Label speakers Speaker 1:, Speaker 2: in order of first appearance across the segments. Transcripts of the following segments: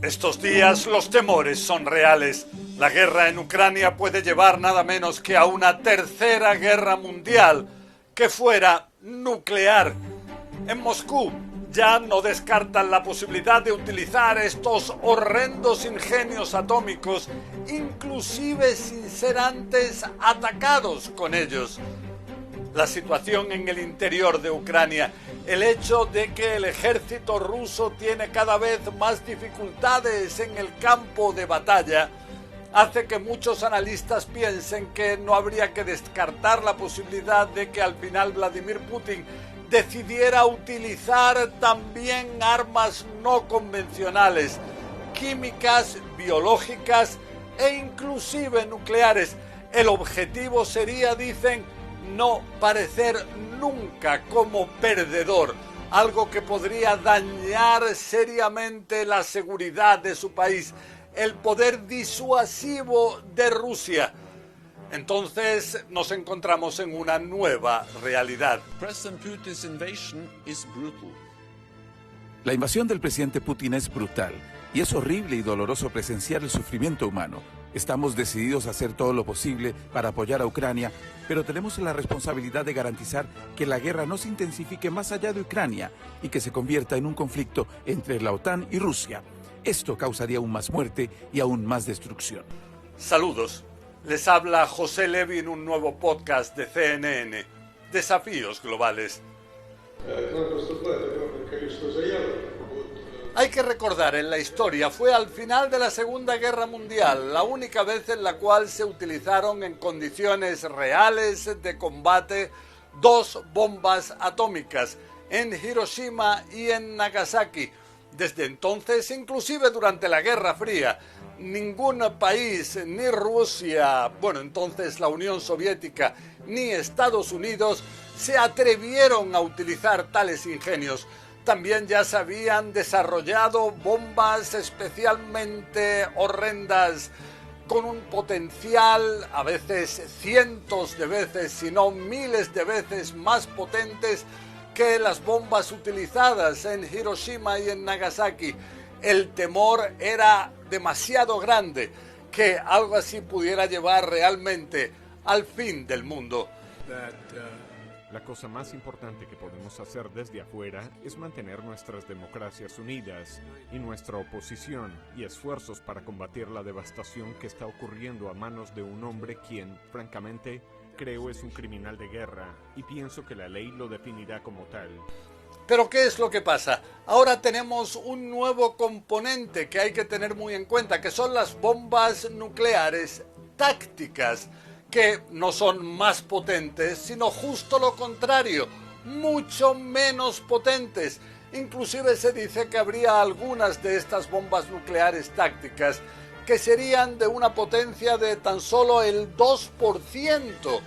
Speaker 1: Estos días los temores son reales. La guerra en Ucrania puede llevar nada menos que a una tercera guerra mundial, que fuera nuclear. En Moscú ya no descartan la posibilidad de utilizar estos horrendos ingenios atómicos, inclusive sin ser antes atacados con ellos. La situación en el interior de Ucrania, el hecho de que el ejército ruso tiene cada vez más dificultades en el campo de batalla, hace que muchos analistas piensen que no habría que descartar la posibilidad de que al final Vladimir Putin decidiera utilizar también armas no convencionales, químicas, biológicas e inclusive nucleares. El objetivo sería, dicen, no parecer nunca como perdedor, algo que podría dañar seriamente la seguridad de su país, el poder disuasivo de Rusia. Entonces nos encontramos en una nueva realidad.
Speaker 2: La invasión del presidente Putin es brutal y es horrible y doloroso presenciar el sufrimiento humano. Estamos decididos a hacer todo lo posible para apoyar a Ucrania, pero tenemos la responsabilidad de garantizar que la guerra no se intensifique más allá de Ucrania y que se convierta en un conflicto entre la OTAN y Rusia. Esto causaría aún más muerte y aún más destrucción.
Speaker 1: Saludos. Les habla José Levi en un nuevo podcast de CNN, Desafíos Globales. Hay que recordar, en la historia fue al final de la Segunda Guerra Mundial, la única vez en la cual se utilizaron en condiciones reales de combate 2 bombas atómicas, en Hiroshima y en Nagasaki. Desde entonces, inclusive durante la Guerra Fría, ningún país, ni Rusia, bueno, entonces la Unión Soviética, ni Estados Unidos, se atrevieron a utilizar tales ingenios. También ya se habían desarrollado bombas especialmente horrendas, con un potencial a veces cientos de veces, si no miles de veces más potentes que las bombas utilizadas en Hiroshima y en Nagasaki. El temor era demasiado grande que algo así pudiera llevar realmente al fin del mundo.
Speaker 3: La cosa más importante que podemos hacer desde afuera es mantener nuestras democracias unidas y nuestra oposición y esfuerzos para combatir la devastación que está ocurriendo a manos de un hombre quien, francamente, creo es un criminal de guerra y pienso que la ley lo definirá como tal.
Speaker 1: Pero ¿qué es lo que pasa? Ahora tenemos un nuevo componente que hay que tener muy en cuenta, que son las bombas nucleares tácticas, que no son más potentes, sino justo lo contrario, mucho menos potentes. Inclusive se dice que habría algunas de estas bombas nucleares tácticas que serían de una potencia de tan solo el 2%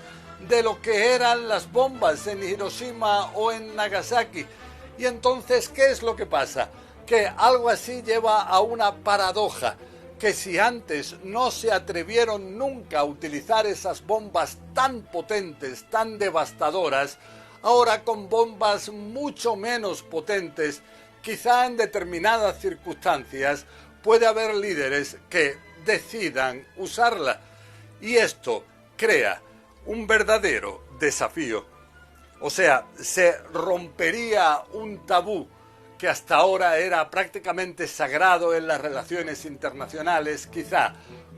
Speaker 1: de lo que eran las bombas en Hiroshima o en Nagasaki. Y entonces, ¿qué es lo que pasa? Que algo así lleva a una paradoja, que si antes no se atrevieron nunca a utilizar esas bombas tan potentes, tan devastadoras, ahora con bombas mucho menos potentes, quizá en determinadas circunstancias, puede haber líderes que decidan usarla. Y esto crea un verdadero desafío. O sea, se rompería un tabú que hasta ahora era prácticamente sagrado en las relaciones internacionales, quizá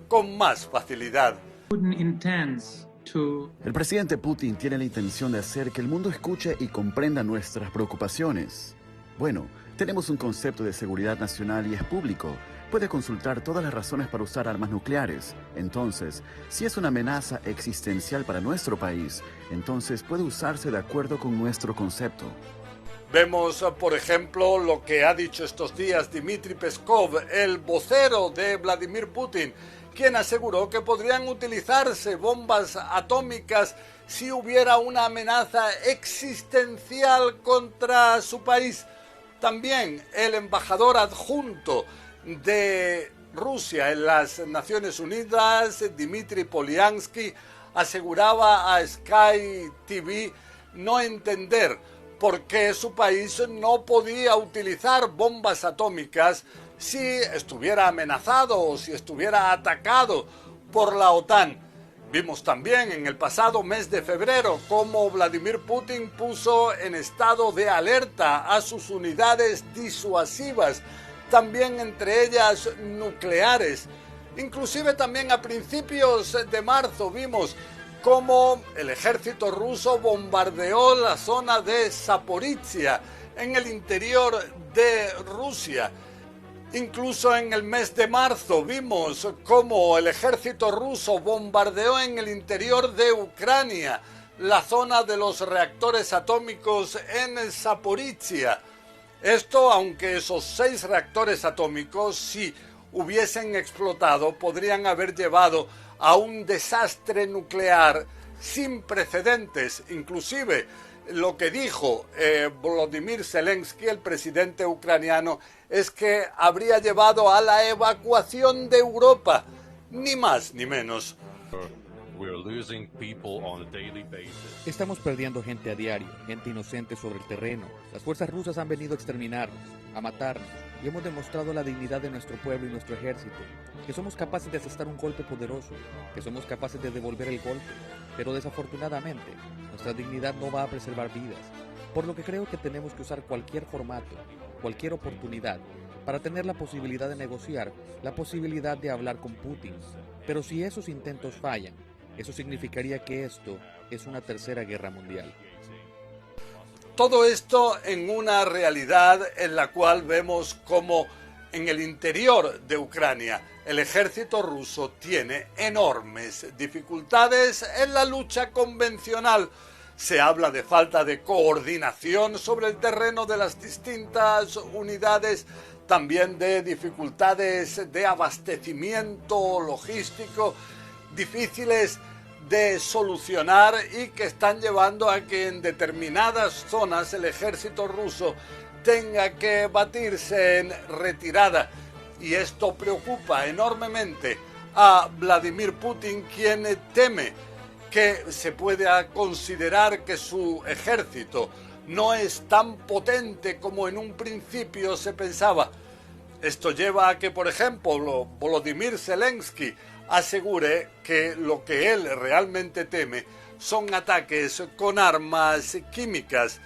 Speaker 1: con más facilidad.
Speaker 4: El presidente Putin tiene la intención de hacer que el mundo escuche y comprenda nuestras preocupaciones. Bueno, tenemos un concepto de seguridad nacional y es público. Puede consultar todas las razones para usar armas nucleares. Entonces, si es una amenaza existencial para nuestro país, entonces puede usarse de acuerdo con nuestro concepto.
Speaker 1: Vemos, por ejemplo, lo que ha dicho estos días Dmitry Peskov, el vocero de Vladimir Putin, quien aseguró que podrían utilizarse bombas atómicas si hubiera una amenaza existencial contra su país. También el embajador adjunto de Rusia en las Naciones Unidas, Dmitry Polyansky, aseguraba a Sky TV no entender por qué su país no podía utilizar bombas atómicas si estuviera amenazado o si estuviera atacado por la OTAN. Vimos también en el pasado mes de febrero cómo Vladimir Putin puso en estado de alerta a sus unidades disuasivas, también entre ellas nucleares. Inclusive también a principios de marzo vimos cómo el ejército ruso bombardeó la zona de Zaporizhia en el interior de Rusia. Incluso en el mes de marzo vimos cómo el ejército ruso bombardeó en el interior de Ucrania la zona de los reactores atómicos en Zaporizhia. Esto, aunque esos 6 reactores atómicos, si hubiesen explotado, podrían haber llevado a un desastre nuclear sin precedentes. Inclusive lo que dijo Volodymyr Zelensky, el presidente ucraniano, es que habría llevado a la evacuación de Europa, ni más ni menos.
Speaker 5: Estamos perdiendo gente a diario, gente inocente sobre el terreno. Las fuerzas rusas han venido a exterminarnos, a matarnos, y hemos demostrado la dignidad de nuestro pueblo y nuestro ejército, que somos capaces de asestar un golpe poderoso, que somos capaces de devolver el golpe, pero desafortunadamente, nuestra dignidad no va a preservar vidas, por lo que creo que tenemos que usar cualquier formato, cualquier oportunidad, para tener la posibilidad de negociar, la posibilidad de hablar con Putin. Pero si esos intentos fallan, eso significaría que esto es una tercera guerra mundial.
Speaker 1: Todo esto en una realidad en la cual vemos como en el interior de Ucrania el ejército ruso tiene enormes dificultades en la lucha convencional. Se habla de falta de coordinación sobre el terreno de las distintas unidades, también de dificultades de abastecimiento logístico difíciles de solucionar y que están llevando a que en determinadas zonas el ejército ruso tenga que batirse en retirada. Y esto preocupa enormemente a Vladimir Putin, quien teme que se pueda considerar que su ejército no es tan potente como en un principio se pensaba. Esto lleva a que, por ejemplo, Volodymyr Zelensky asegure que lo que él realmente teme son ataques con armas químicas,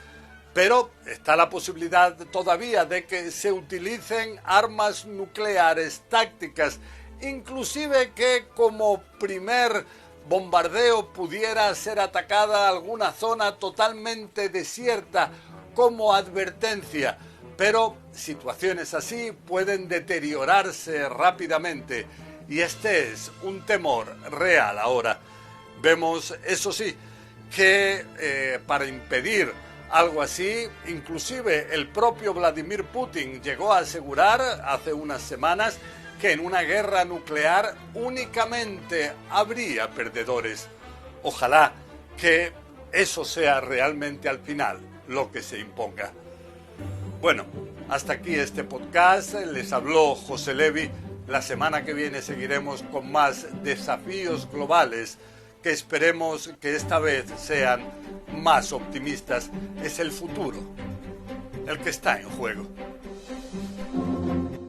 Speaker 1: pero está la posibilidad todavía de que se utilicen armas nucleares tácticas, inclusive que como primer bombardeo pudiera ser atacada alguna zona totalmente desierta como advertencia, pero situaciones así pueden deteriorarse rápidamente. Y este es un temor real ahora. Vemos, eso sí, que para impedir algo así, inclusive el propio Vladimir Putin llegó a asegurar hace unas semanas que en una guerra nuclear únicamente habría perdedores. Ojalá que eso sea realmente al final lo que se imponga. Bueno, hasta aquí este podcast. Les habló José Levi. La semana que viene seguiremos con más desafíos globales que esperemos que esta vez sean más optimistas. Es el futuro el que está en juego.